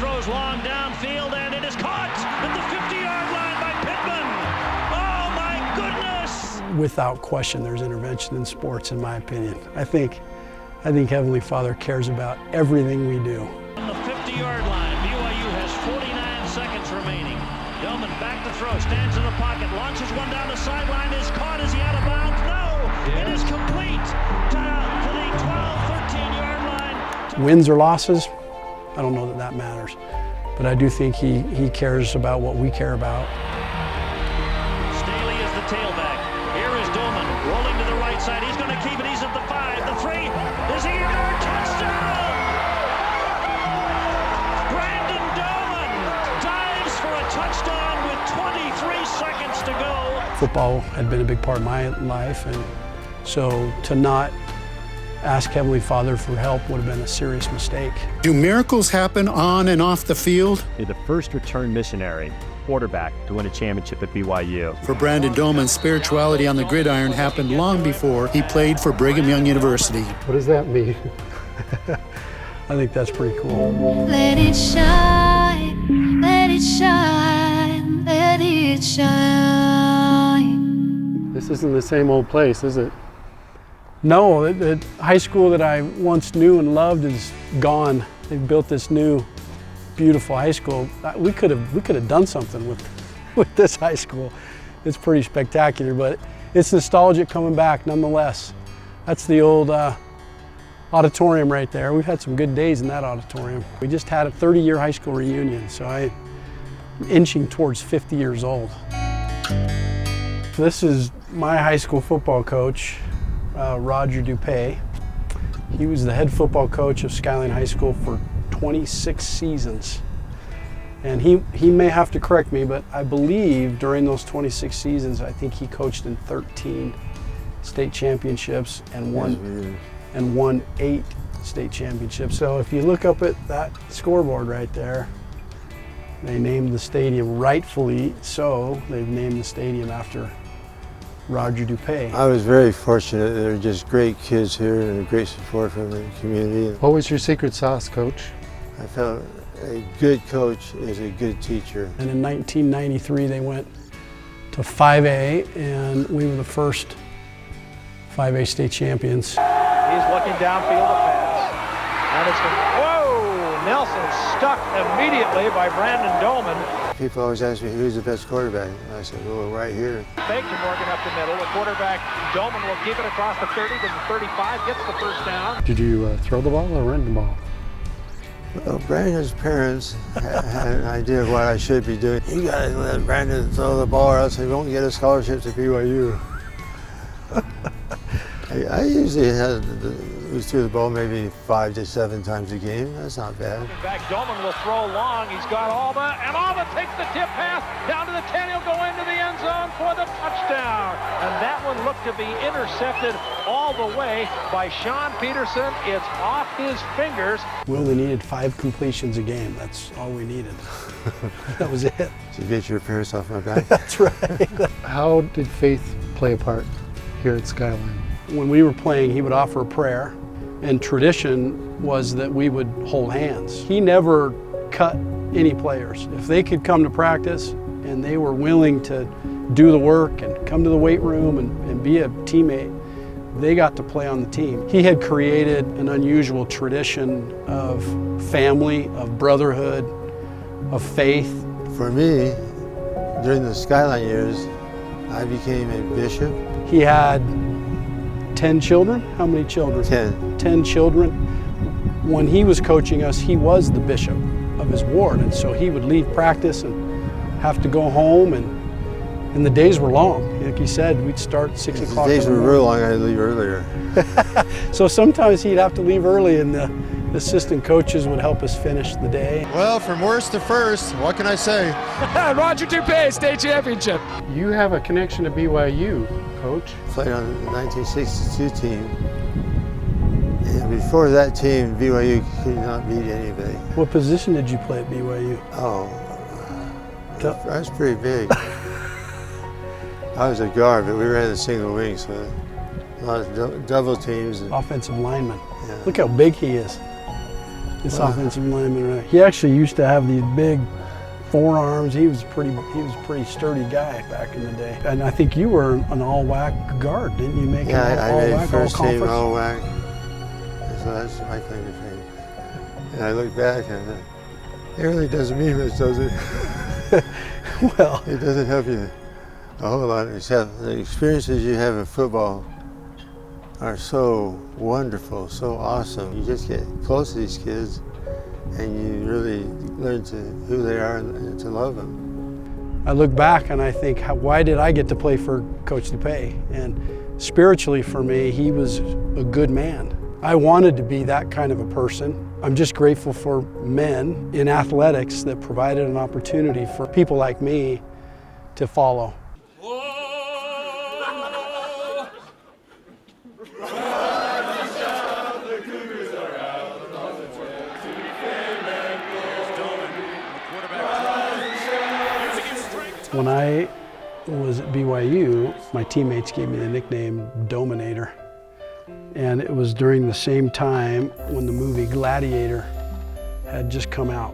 throws long downfield, and it is caught at the 50-yard line by Pittman. Oh, my goodness! Without question, there's intervention in sports, in my opinion. I think Heavenly Father cares about everything we do. On the 50-yard line, BYU has 49 seconds remaining. Doman back to throw, stands in the pocket, launches one down the sideline, is caught. Is he out of bounds? No! Yes. It is complete to the 12-13-yard line. Wins or losses, I don't know that matters. But I do think he cares about what we care about. Staley is the tailback. Here is Doman rolling to the right side. He's going to keep it. He's at the 5, the 3. Is he in there? Touchdown! Brandon Doman dives for a touchdown with 23 seconds to go. Football had been a big part of my life, and so to not ask Heavenly Father for help would have been a serious mistake. Do miracles happen on and off the field? You're the first return missionary quarterback to win a championship at BYU. For Brandon Doman, spirituality on the gridiron happened long before he played for Brigham Young University. What does that mean? I think that's pretty cool. Let it shine, let it shine, let it shine. This isn't the same old place, is it? No, the high school that I once knew and loved is gone. They've built this new, beautiful high school. We could have done something with this high school. It's pretty spectacular, but it's nostalgic coming back nonetheless. That's the old auditorium right there. We've had some good days in that auditorium. We just had a 30-year high school reunion, so I'm inching towards 50 years old. This is my high school football coach, Roger Dupe. He was the head football coach of Skyline High School for 26 seasons. And he may have to correct me, but I believe during those 26 seasons, I think he coached in 13 state championships and won 8 state championships. So if you look up at that scoreboard right there, they named the stadium, rightfully so, they've named the stadium after Roger Dupe. I was very fortunate. There were just great kids here and great support from the community. What was your secret sauce, Coach? I felt a good coach is a good teacher. And in 1993 they went to 5A, and we were the first 5A state champions. He's looking downfield to pass. And it's whoa! Nelson stuck immediately by Brandon Doman. People always ask me who's the best quarterback. And I said, well, right here. Fake to Morgan up the middle. The quarterback, Doman, will keep it across the 30 to the 35, gets the first down. Did you throw the ball or run the ball? Well, Brandon's parents had an idea of what I should be doing. You gotta let Brandon throw the ball or else he won't get a scholarship to BYU. I usually we threw the ball maybe 5 to 7 times a game. That's not bad. Back, Doman will throw long. He's got Alba, and Alba takes the tip pass down to the 10. He'll go into the end zone for the touchdown. And that one looked to be intercepted all the way by Sean Peterson. It's off his fingers. We only needed 5 completions a game. That's all we needed. That was it. To get your parents off my back. That's right. How did faith play a part here at Skyline? When we were playing, he would offer a prayer, and tradition was that we would hold hands. He never cut any players. If they could come to practice and they were willing to do the work and come to the weight room and be a teammate, they got to play on the team. He had created an unusual tradition of family, of brotherhood, of faith. For me, during the Skyline years, I became a bishop. He had 10 children? How many children? 10. 10 children. When he was coaching us, he was the bishop of his ward, and so he would leave practice and have to go home, and the days were long. Like he said, we'd start at 6 o'clock. The days were real long, I'd leave earlier. So sometimes he'd have to leave early, and the assistant coaches would help us finish the day. Well, from worst to first, what can I say? Roger Dupe, state championship. You have a connection to BYU, Coach. Played on the 1962 team. And before that team, BYU could not beat anybody. What position did you play at BYU? Oh, I was pretty big. I was a guard, but we ran the single wing, so a lot of double teams. Offensive lineman. Yeah. Look how big he is. this offensive lineman. He actually used to have these big forearms. He was a pretty sturdy guy back in the day. And I think you were an all-WAC guard, didn't you? Make I made first team all all-WAC. So that's my claim to fame. And I look back and it really doesn't mean much, does it? Well, it doesn't help you a whole lot, except the experiences you have in football are so wonderful, so awesome. You just get close to these kids and you really learn who they are and to love them. I look back and I think, why did I get to play for Coach Dupe? And spiritually for me, he was a good man. I wanted to be that kind of a person. I'm just grateful for men in athletics that provided an opportunity for people like me to follow. When I was at BYU, my teammates gave me the nickname Dominator. And it was during the same time when the movie Gladiator had just come out.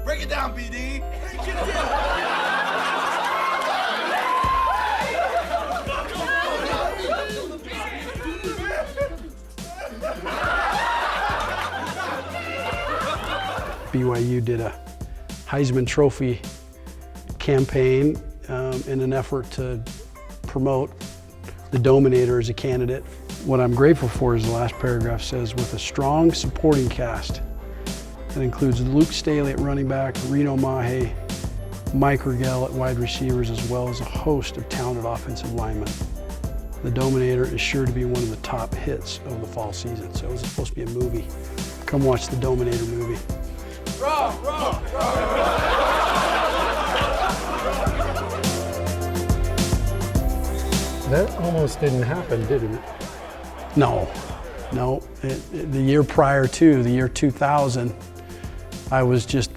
Break it down, BD. Break it down. BYU did a Heisman Trophy campaign in an effort to promote the Dominator as a candidate. What I'm grateful for is the last paragraph says, with a strong supporting cast that includes Luke Staley at running back, Reno Mahe, Mike Rigel at wide receivers, as well as a host of talented offensive linemen. The Dominator is sure to be one of the top hits of the fall season. So it was supposed to be a movie. Come watch the Dominator movie. That almost didn't happen, did it? No. The year prior to, the year 2000, I was just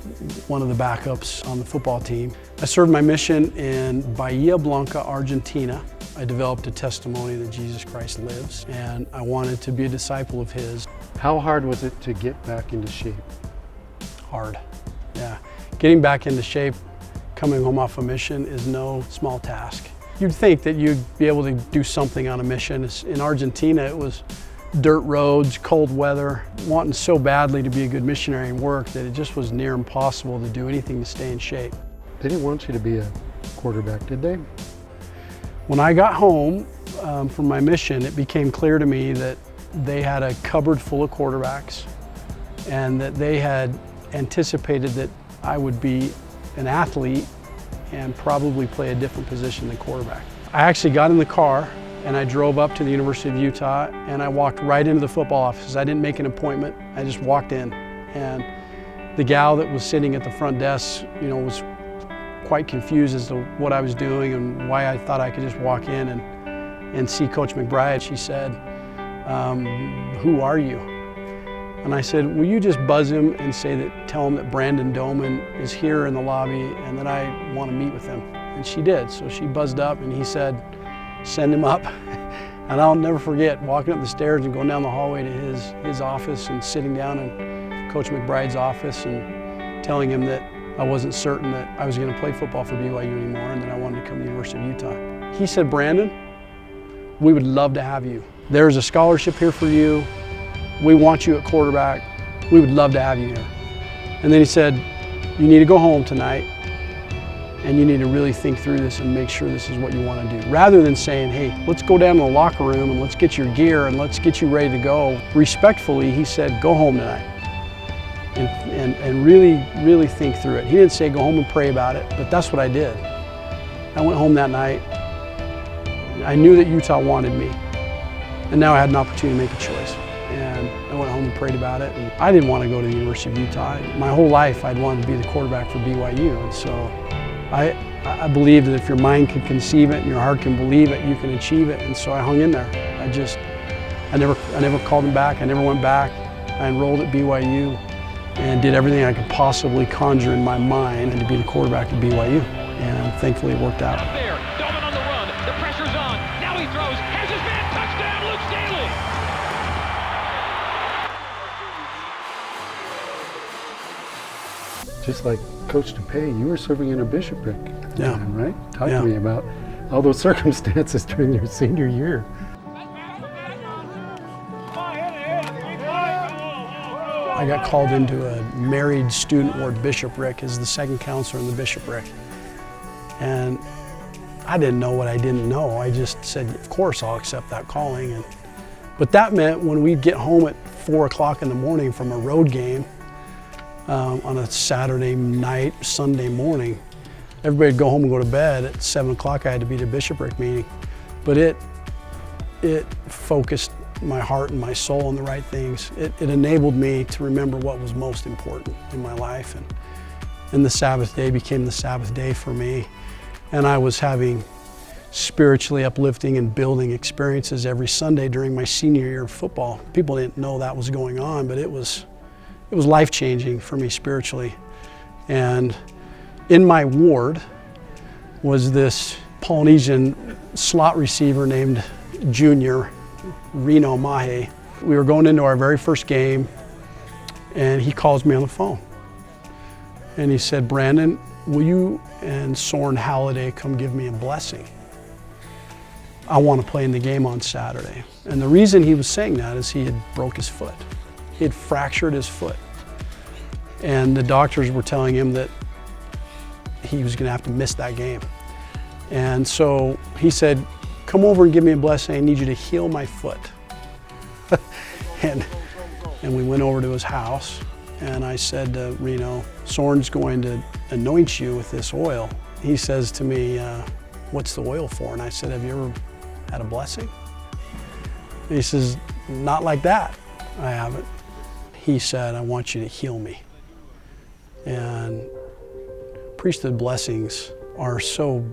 one of the backups on the football team. I served my mission in Bahia Blanca, Argentina. I developed a testimony that Jesus Christ lives, and I wanted to be a disciple of his. How hard was it to get back into shape? Hard, yeah. Getting back into shape, coming home off a mission is no small task. You'd think that you'd be able to do something on a mission. In Argentina, it was dirt roads, cold weather, wanting so badly to be a good missionary and work that it just was near impossible to do anything to stay in shape. They didn't want you to be a quarterback, did they? When I got home from my mission, it became clear to me that they had a cupboard full of quarterbacks and that they had anticipated that I would be an athlete and probably play a different position than quarterback. I actually got in the car and I drove up to the University of Utah and I walked right into the football office. I didn't make an appointment, I just walked in. And the gal that was sitting at the front desk, was quite confused as to what I was doing and why I thought I could just walk in and see Coach McBride. She said, who are you? And I said, will you just buzz him and tell him that Brandon Doman is here in the lobby and that I want to meet with him? And she did. So she buzzed up and he said, send him up. And I'll never forget walking up the stairs and going down the hallway to his office and sitting down in Coach McBride's office and telling him that I wasn't certain that I was going to play football for BYU anymore and that I wanted to come to the University of Utah. He said, Brandon, we would love to have you. There's a scholarship here for you. We want you at quarterback. We would love to have you here. And then he said, you need to go home tonight and you need to really think through this and make sure this is what you want to do. Rather than saying, hey, let's go down to the locker room and let's get your gear and let's get you ready to go. Respectfully, he said, go home tonight and really think through it. He didn't say go home and pray about it, but that's what I did. I went home that night. I knew that Utah wanted me, and now I had an opportunity to make a choice. And I went home and prayed about it. And I didn't want to go to the University of Utah. My whole life I'd wanted to be the quarterback for BYU. And so I believe that if your mind can conceive it and your heart can believe it, you can achieve it. And so I hung in there. I never called him back. I never went back. I enrolled at BYU and did everything I could possibly conjure in my mind to be the quarterback at BYU. And thankfully it worked out. There, Doman on the run. The pressure's on. Now he throws. Has his man. Touchdown, Luke Staley. just like Coach Dupe, you were serving in a bishopric, Yeah. right? Talk to me about all those circumstances during your senior year. I got called into a married student ward bishopric as the second counselor in the bishopric. And I didn't know what I didn't know. I just said, of course I'll accept that calling. But that meant when we'd get home at 4 o'clock in the morning from a road game on a Saturday night, Sunday morning, everybody'd go home and go to bed. At 7 o'clock I had to be at a bishopric meeting. But it focused my heart and my soul on the right things. It enabled me to remember what was most important in my life. And the Sabbath day became the Sabbath day for me. And I was having spiritually uplifting and building experiences every Sunday during my senior year of football. People didn't know that was going on, but it was life-changing for me spiritually. And in my ward was this Polynesian slot receiver named Junior Reno Mahe. We were going into our very first game, and he calls me on the phone. And he said, Brandon, will you and Soren Halliday come give me a blessing? I want to play in the game on Saturday. And the reason he was saying that is he had broke his foot. He had fractured his foot. And the doctors were telling him that he was going to have to miss that game. And so he said, come over and give me a blessing. I need you to heal my foot. and we went over to his house, and I said to Reno, Soren's going to anoint you with this oil. He says to me, what's the oil for? And I said, have you ever had a blessing? And he says, not like that. I haven't. He said, I want you to heal me. And priesthood blessings are so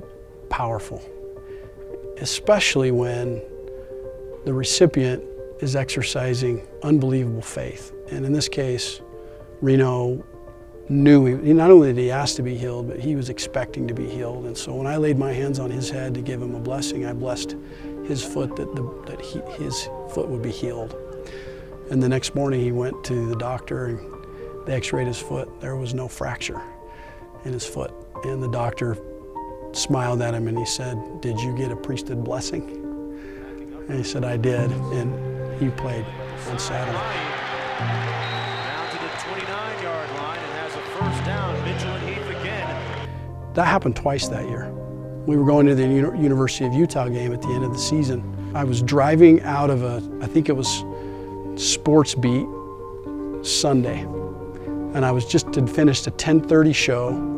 powerful, especially when the recipient is exercising unbelievable faith. And in this case, Reno knew, he not only did he ask to be healed, but he was expecting to be healed. And so when I laid my hands on his head to give him a blessing, I blessed his foot that his foot would be healed. And the next morning he went to the doctor and they x-rayed his foot. There was no fracture in his foot. And the doctor smiled at him and he said, did you get a priesthood blessing? And he said, I did. And he played on Saturday. Down to the 29-yard line and has a first down. Mitchell and Heath again. That happened twice that year. We were going to the University of Utah game at the end of the season. I was driving out of I think it was Sports Beat Sunday. And I was just had finished a 10:30 show.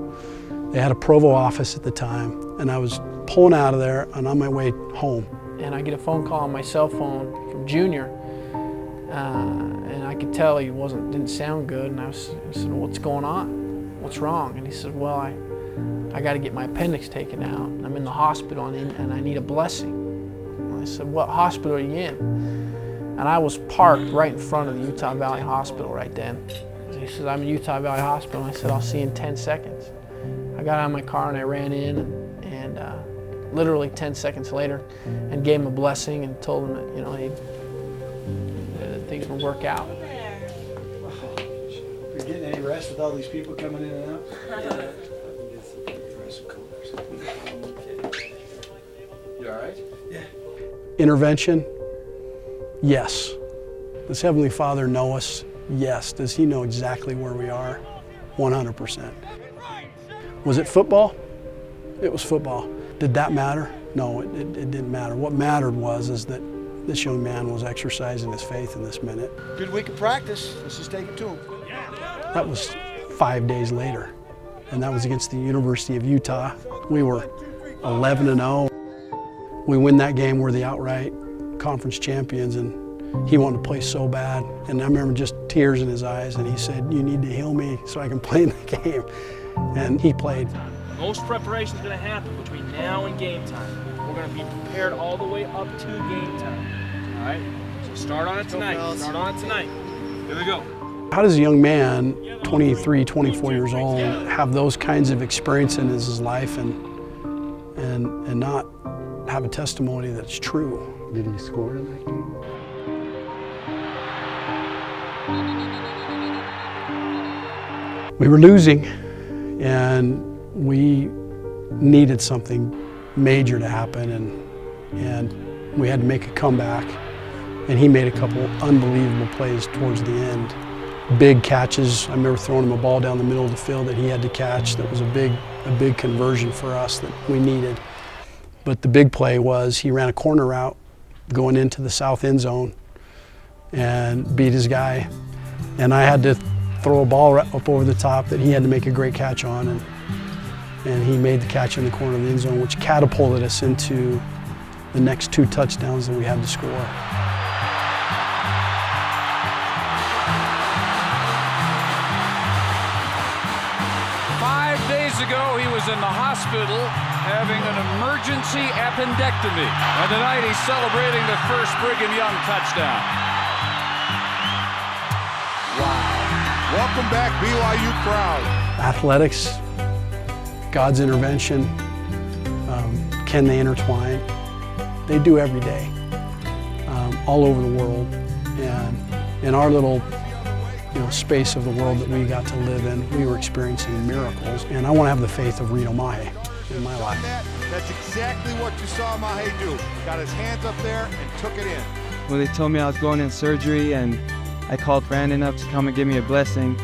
They had a Provo office at the time. And I was pulling out of there and on my way home. And I get a phone call on my cell phone from Junior. And I could tell he didn't sound good. And I said, what's going on? What's wrong? And he said, well, I got to get my appendix taken out. I'm in the hospital and I need a blessing. And I said, what hospital are you in? And I was parked right in front of the Utah Valley Hospital right then. And he said, I'm in Utah Valley Hospital. And I said, I'll see you in 10 seconds. I got out of my car and I ran in and literally 10 seconds later and gave him a blessing and told him that, that things would work out. You're getting any rest with all these people coming in and out? You all right? Yeah. Intervention? Yes. Does Heavenly Father know us? Yes. Does He know exactly where we are? 100%. Was it football? It was football. Did that matter? No, it didn't matter. What mattered is that this young man was exercising his faith in this minute. Good week of practice. Let's just take it to him. That was 5 days later, and that was against the University of Utah. We were 11-0. We win that game, we're the outright conference champions, and he wanted to play so bad. And I remember just tears in his eyes, and he said, you need to heal me so I can play in the game. And he played. Most preparation is going to happen between now and game time. We're going to be prepared all the way up to game time. All right? So start on it tonight. Start on it tonight. Here we go. How does a young man, 23, 24 years old, have those kinds of experiences in his life and not have a testimony that's true? Did he score in that game? We were losing. and we needed something major to happen, and we had to make a comeback. And he made a couple unbelievable plays towards the end. Big catches. I remember throwing him a ball down the middle of the field that he had to catch. That was a big conversion for us that we needed. But the big play was he ran a corner route going into the south end zone and beat his guy. And I had to throw a ball up over the top that he had to make a great catch on. And he made the catch in the corner of the end zone, which catapulted us into the next 2 touchdowns that we had to score. 5 days ago, he was in the hospital having an emergency appendectomy. And tonight, he's celebrating the first Brigham Young touchdown. Wow. Welcome back, BYU crowd. Athletics, God's intervention, can they intertwine? They do every day, all over the world. And in our little space of the world that we got to live in, we were experiencing miracles. And I want to have the faith of Reno Mahe in my life. That's exactly what you saw Mahe do. Got his hands up there and took it in. Well, they told me I was going in surgery, and I called Brandon up to come and give me a blessing.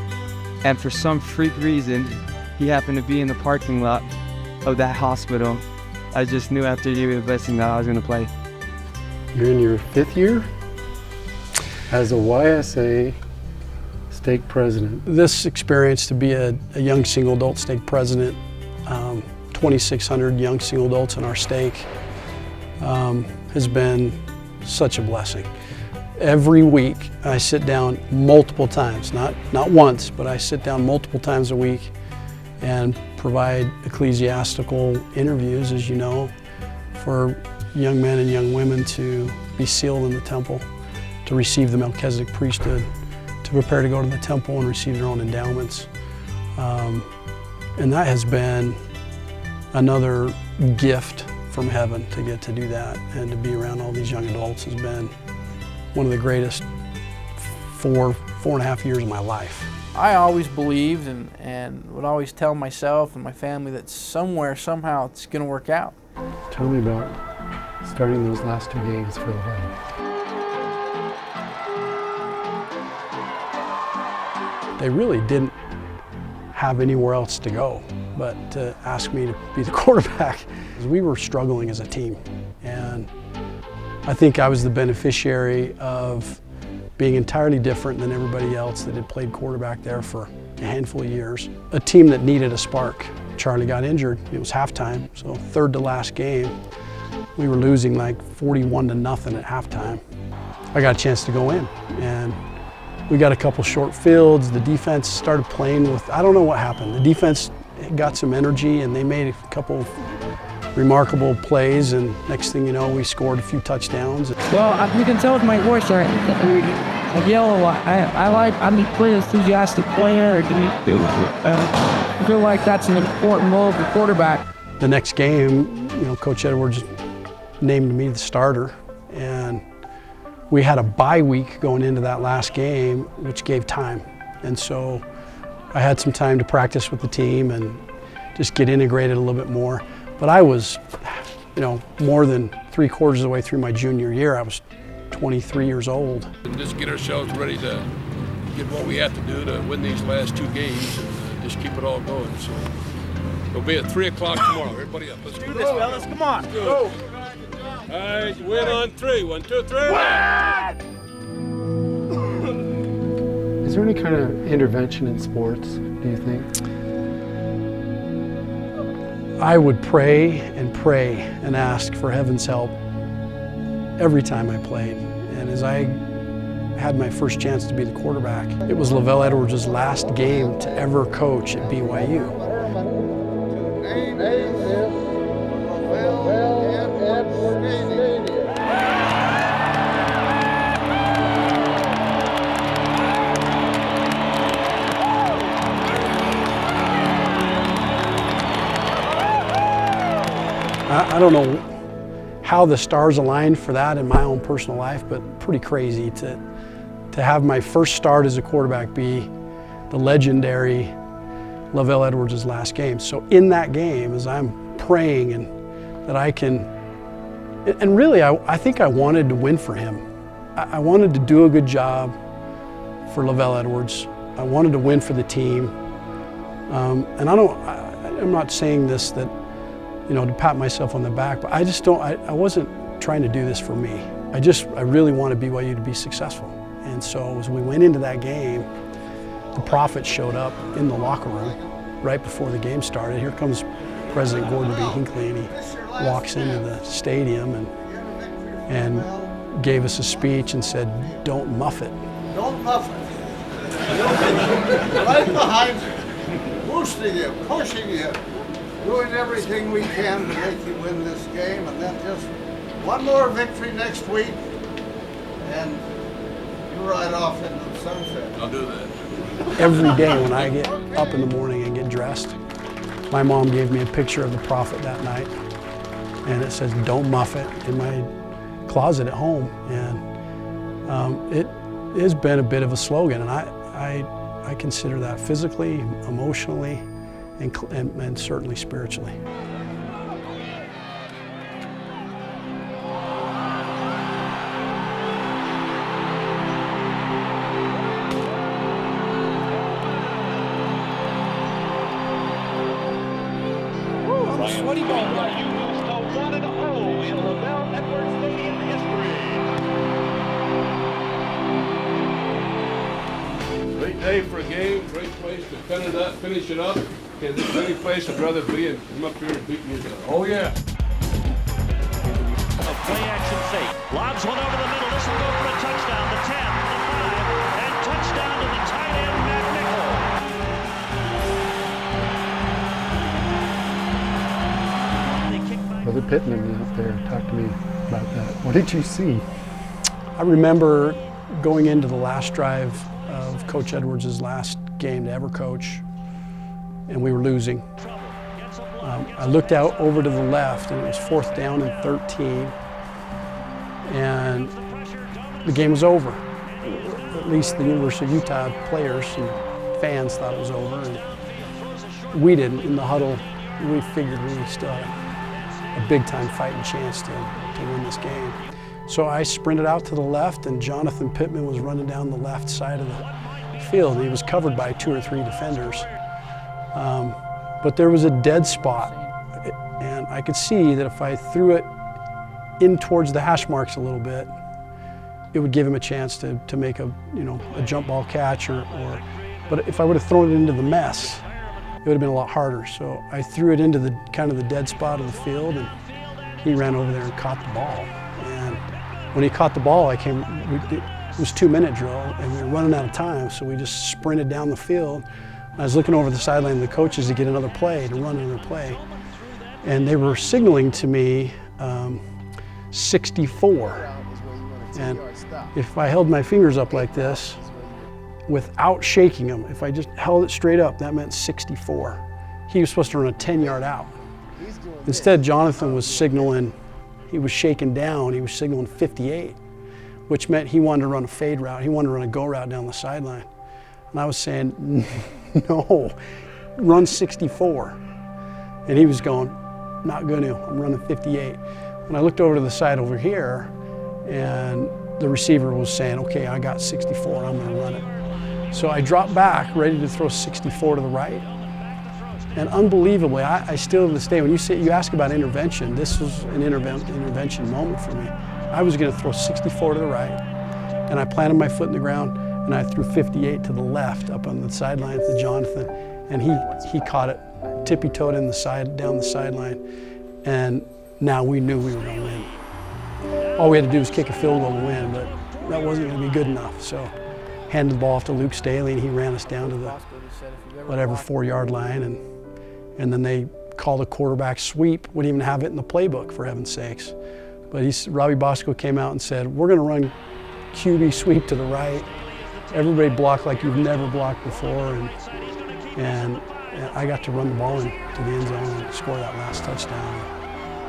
And for some freak reason, he happened to be in the parking lot of that hospital. I just knew after he gave me the blessing that I was going to play. You're in your 5th year as a YSA stake president. This experience to be a young single adult stake president, 2,600 young single adults in our stake, has been such a blessing. Every week I sit down multiple times, not once, but I sit down multiple times a week and provide ecclesiastical interviews, as you know, for young men and young women to be sealed in the temple, to receive the Melchizedek priesthood, to prepare to go to the temple and receive their own endowments. And that has been another gift from heaven to get to do that, and to be around all these young adults has been one of the greatest 4.5 years of my life. I always believed and would always tell myself and my family that somewhere, somehow, it's going to work out. Tell me about starting those last 2 games for the Lions. They really didn't have anywhere else to go but to ask me to be the quarterback. We were struggling as a team, and I think I was the beneficiary of being entirely different than everybody else that had played quarterback there for a handful of years. A team that needed a spark. Charlie got injured. It was halftime, so 3rd to last game. We were losing like 41-0 at halftime. I got a chance to go in, and we got a couple short fields. The defense started playing with, I don't know what happened. The defense got some energy, and they made a couple of remarkable plays, and next thing you know, we scored a few touchdowns. Well, you can tell with my voice, I yell a lot. I'm a pretty enthusiastic player. I feel like that's an important role of the quarterback. The next game, Coach Edwards named me the starter, and we had a bye week going into that last game, which gave time. And so I had some time to practice with the team and just get integrated a little bit more. But I was, more than 3/4 of the way through my junior year. I was 23 years old. And just get ourselves ready to get what we have to do to win these last 2 games and just keep it all going. So it'll be at 3 o'clock tomorrow. Everybody up. Let's do this, fellas. Come on. Go. All right, win on 3. 1, 2, 3. Is there any kind of intervention in sports, do you think? I would pray and ask for heaven's help every time I played. And as I had my first chance to be the quarterback, it was LaVell Edwards' last game to ever coach at BYU. I don't know how the stars aligned for that in my own personal life, but pretty crazy to have my first start as a quarterback be the legendary LaVell Edwards' last game. So in that game, as I'm praying and that I can, and really I think I wanted to win for him. I wanted to do a good job for LaVell Edwards. I wanted to win for the team. And I'm not saying this that, you know, to pat myself on the back, but I just don't, I wasn't trying to do this for me. I really wanted BYU to be successful. And so as we went into that game, the prophet showed up in the locker room right before the game started. Here comes President Gordon B. Hinckley, and he walks into the stadium and gave us a speech and said, "Don't muff it." Don't muff it. Right behind you, boosting you, pushing you, doing everything we can to make you win this game, and then just one more victory next week, and you're right off into the sunset. I'll do that. Every day when I get up in the morning and get dressed, my mom gave me a picture of the prophet that night, and it says, "Don't muff it," in my closet at home. And it has been a bit of a slogan, and I consider that physically, emotionally, and certainly spiritually. Sweaty ball right. You lose to 1-0 in LaVell Edwards Stadium history. Great day for a game, great place to finish it up. Okay, there's any place I'd rather be and come up here and beat you down. Oh yeah. A play action fake. Lobs one over the middle. This will go for a touchdown. The 10, the 5, and touchdown to the tight end, Matt Nickel. Brother Pittman out there, talk to me about that. What did you see? I remember going into the last drive of Coach Edwards' last game to ever coach, and we were losing. I looked out over to the left, and it was 4th down and 13, and the game was over. At least the University of Utah players and fans thought it was over, and we didn't. In the huddle, we figured we still had a big-time fighting chance to win this game. So I sprinted out to the left, and Jonathan Pittman was running down the left side of the field. He was covered by 2 or 3 defenders. But there was a dead spot, and I could see that if I threw it in towards the hash marks a little bit, it would give him a chance to make a jump ball catch, but if I would have thrown it into the mess, it would have been a lot harder. So I threw it into the kind of the dead spot of the field, and he ran over there and caught the ball. And when he caught the ball, it was 2-minute drill, and we were running out of time, so we just sprinted down the field. I was looking over the sideline of the coaches to get another play, to run another play. And they were signaling to me 64. And if I held my fingers up like this, without shaking them, if I just held it straight up, that meant 64. He was supposed to run a 10-yard out. Instead, Jonathan was signaling, he was shaking down, he was signaling 58, which meant he wanted to run a fade route. He wanted to run a go route down the sideline. And I was saying, no, run 64. And he was going, not going to, I'm running 58. When I looked over to the side over here, and the receiver was saying, okay, I got 64, I'm gonna run it. So I dropped back, ready to throw 64 to the right. And unbelievably, I still to this day, when you ask about intervention, this was an intervention moment for me. I was gonna throw 64 to the right, and I planted my foot in the ground, and I threw 58 to the left up on the sideline to Jonathan, and he caught it, tippy-toed down the sideline, and now we knew we were gonna win. All we had to do was kick a field goal to win, but that wasn't gonna be good enough, so handed the ball off to Luke Staley, and he ran us down to the 4-yard line, and then they called a quarterback sweep. Wouldn't even have it in the playbook, for heaven's sakes. But Robbie Bosco came out and said, we're gonna run QB sweep to the right. Everybody blocked like you've never blocked before, and I got to run the ball into the end zone and score that last touchdown.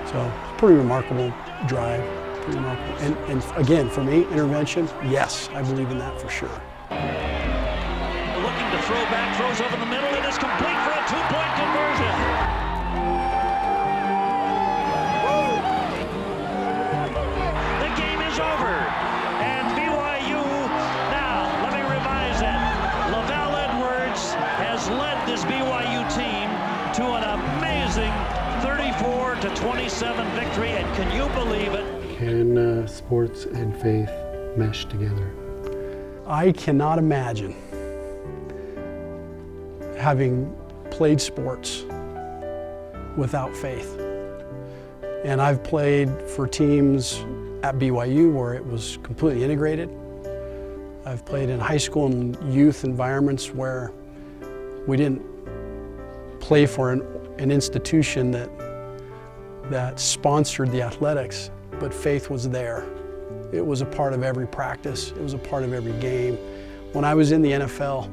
So it's a pretty remarkable drive. Pretty remarkable. And again, for me, intervention, yes, I believe in that for sure. Looking to throw back, throws over the middle, it is complete for a to 27 victory, and can you believe it? Can sports and faith mesh together? I cannot imagine having played sports without faith. And I've played for teams at BYU where it was completely integrated. I've played in high school and youth environments where we didn't play for an institution that sponsored the athletics, but faith was there. It was a part of every practice. It was a part of every game. When I was in the NFL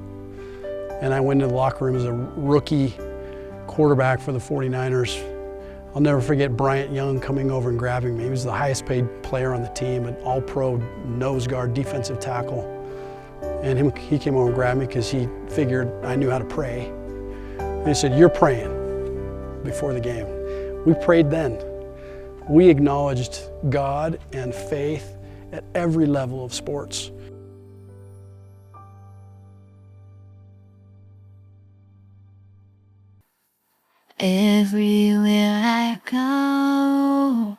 and I went into the locker room as a rookie quarterback for the 49ers, I'll never forget Brigham Young coming over and grabbing me. He was the highest paid player on the team, an all-pro nose guard, defensive tackle. And he came over and grabbed me because he figured I knew how to pray. And he said, "You're praying before the game." We prayed then. We acknowledged God and faith at every level of sports. Everywhere I go,